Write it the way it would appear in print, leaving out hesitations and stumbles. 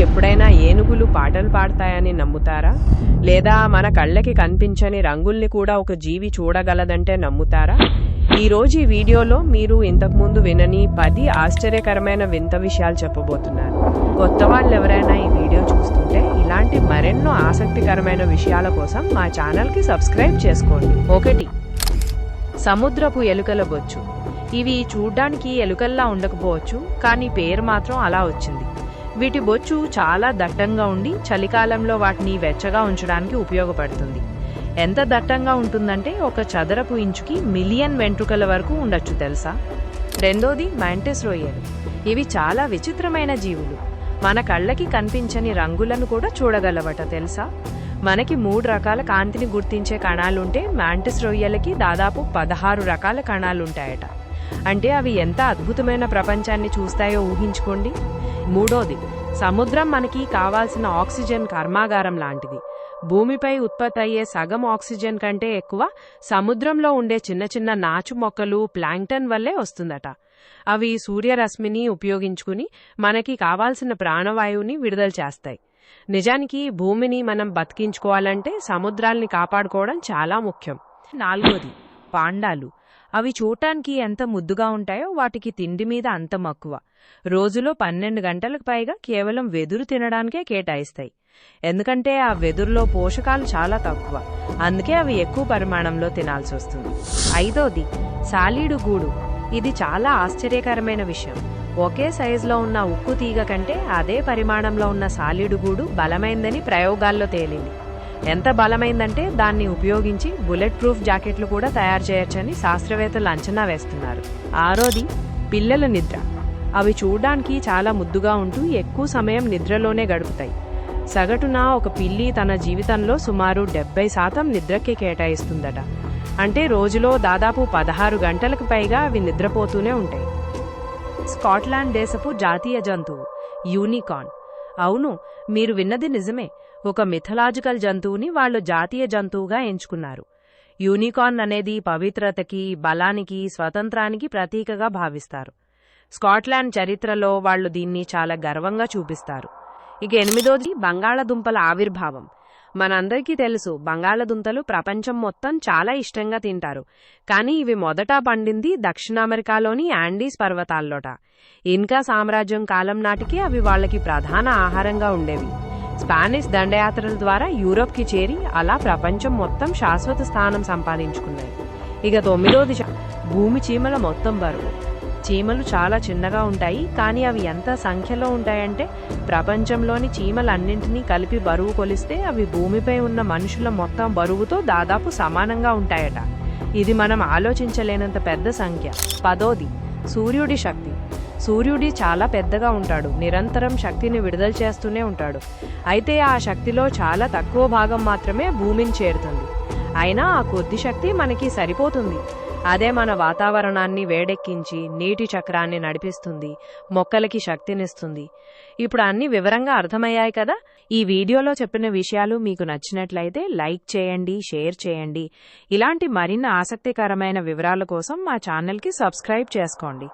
ఎప్పుడైనా ఏనుగులు పాటలు పాడతాయని నమ్ముతారా? లేదా మన కళ్ళకి కనిపించని రంగుల్ని కూడా ఒక జీవి చూడగలదంటే నమ్ముతారా? ఈరోజు ఈ వీడియోలో మీరు ఇంతకుముందు వినని 10 ఆశ్చర్యకరమైన వింత విషయాలు చెప్పబోతున్నాను. కొత్త వాళ్ళు ఎవరైనా ఈ వీడియో చూస్తుంటే ఇలాంటి మరెన్నో ఆసక్తికరమైన విషయాల కోసం మా ఛానల్కి సబ్స్క్రైబ్ చేసుకోండి. 1. సముద్రపు ఎలుకల బొచ్చు. ఇవి చూడ్డానికి ఎలుకల్లా ఉండకపోవచ్చు, కానీ పేరు మాత్రం అలా వచ్చింది. వీటి బొచ్చు చాలా దట్టంగా ఉండి చలికాలంలో వాటిని వెచ్చగా ఉంచడానికి ఉపయోగపడుతుంది. ఎంత దట్టంగా ఉంటుందంటే ఒక చదరపు ఇంచుకి మిలియన్ వెంట్రుకల వరకు ఉండొచ్చు తెలుసా? 2. మ్యాంటిస్ రొయ్యలు. ఇవి చాలా విచిత్రమైన జీవులు. మన కళ్ళకి కనిపించని రంగులను కూడా చూడగలవట తెలుసా? మనకి 3 రకాల కాంతిని గుర్తించే కణాలుంటే మ్యాంటిస్ రొయ్యలకి దాదాపు 16 రకాల కణాలుంటాయట. అంటే అవి ఎంత అద్భుతమైన ప్రపంచాన్ని చూస్తాయో ఊహించుకోండి. 3. సముద్రం మనకి కావాల్సిన ఆక్సిజన్ కర్మాగారం లాంటిది. భూమిపై ఉత్పత్తి అయ్యే సగం ఆక్సిజన్ కంటే ఎక్కువ సముద్రంలో ఉండే చిన్న చిన్న నాచు మొక్కలు, ప్లాంక్టన్ వల్లే వస్తుందట. అవి సూర్యరశ్మిని ఉపయోగించుకుని మనకి కావాల్సిన ప్రాణవాయువుని విడుదల చేస్తాయి. నిజానికి భూమిని మనం బతికించుకోవాలంటే సముద్రాల్ని కాపాడుకోవడం చాలా ముఖ్యం. 4. పాండాలు. అవి చూడటానికి ఎంత ముద్దుగా ఉంటాయో వాటికి తిండి మీద అంత మక్కువ. రోజులో 12 గంటలకు పైగా కేవలం వెదురు తినడానికే కేటాయిస్తాయి. ఎందుకంటే ఆ వెదురులో పోషకాలు చాలా తక్కువ. అందుకే అవి ఎక్కువ పరిమాణంలో తినాల్సి వస్తుంది. 5. సాలీడు గూడు. ఇది చాలా ఆశ్చర్యకరమైన విషయం. ఒకే సైజులో ఉన్న ఉక్కు తీగ కంటే అదే పరిమాణంలో ఉన్న సాలీడు గూడు బలమైందని ప్రయోగాల్లో తేలింది. ఎంత బలమైందంటే దాన్ని ఉపయోగించి బుల్లెట్ ప్రూఫ్ జాకెట్లు కూడా తయారు చేయొచ్చని శాస్త్రవేత్తలు అంచనా వేస్తున్నారు. 6. పిల్లల నిద్ర. అవి చూడ్డానికి చాలా ముద్దుగా ఉంటూ ఎక్కువ సమయం నిద్రలోనే గడుపుతాయి. సగటున ఒక పిల్లి తన జీవితంలో సుమారు 70% నిద్రకి కేటాయిస్తుందట. అంటే రోజులో దాదాపు 16 గంటలకు పైగా అవి నిద్రపోతూనే ఉంటాయి. స్కాట్లాండ్ దేశపు జాతీయ జంతువు యూనికార్న్. అవును, మీరు విన్నది నిజమే. ఒక మిథలాజికల్ జంతువుని వాళ్ళు జాతీయ జంతువుగా ఎంచుకున్నారు. యూనికార్న్ అనేది పవిత్రతకి, బలానికి, స్వతంత్రానికి ప్రతీకగా భావిస్తారు. స్కాట్లాండ్ చరిత్రలో వాళ్ళు దీన్ని చాలా గర్వంగా చూపిస్తారు. ఇక 8. బంగాళదుంపల ఆవిర్భావం. మనందరికీ తెలుసు, బంగాళదుంపలు ప్రపంచం మొత్తం చాలా ఇష్టంగా తింటారు. కానీ ఇవి మొదట పండింది దక్షిణ అమెరికాలోని యాండీస్ పర్వతాల్లోట. ఇన్కా సామ్రాజ్యం కాలం నాటికి అవి వాళ్ళకి ప్రధాన ఆహారంగా ఉండేవి. స్పానిష్ దండయాత్రల ద్వారా యూరోప్కి చేరి అలా ప్రపంచం మొత్తం శాశ్వత స్థానం సంపాదించుకున్నాయి. ఇక 9. భూమి చీమల మొత్తం బరువు. చీమలు చాలా చిన్నగా ఉంటాయి, కానీ అవి ఎంత సంఖ్యలో ఉంటాయంటే ప్రపంచంలోని చీమలన్నింటినీ కలిపి బరువు కొలిస్తే అవి భూమిపై ఉన్న మనుషుల మొత్తం బరువుతో దాదాపు సమానంగా ఉంటాయట. ఇది మనం ఆలోచించలేనంత పెద్ద సంఖ్య. 10. సూర్యుడి శక్తి. సూర్యుడి చాలా పెద్దగా ఉంటాడు, నిరంతరం శక్తిని విడుదల చేస్తూనే ఉంటాడు. అయితే ఆ శక్తిలో చాలా తక్కువ భాగం మాత్రమే భూమిని చేరుతుంది. అయినా ఆ కొద్ది శక్తి మనకి సరిపోతుంది. అదే మన వాతావరణాన్ని వేడెక్కించి నీటి చక్రాన్ని నడిపిస్తుంది, మొక్కలకి శక్తినిస్తుంది. ఇప్పుడు అన్ని వివరంగా అర్థమయ్యాయి కదా? ఈ వీడియోలో చెప్పిన విషయాలు మీకు నచ్చినట్లయితే లైక్ చేయండి, షేర్ చేయండి. ఇలాంటి మరిన్ని ఆసక్తికరమైన వివరాల కోసం మా ఛానల్కి సబ్స్క్రైబ్ చేసుకోండి.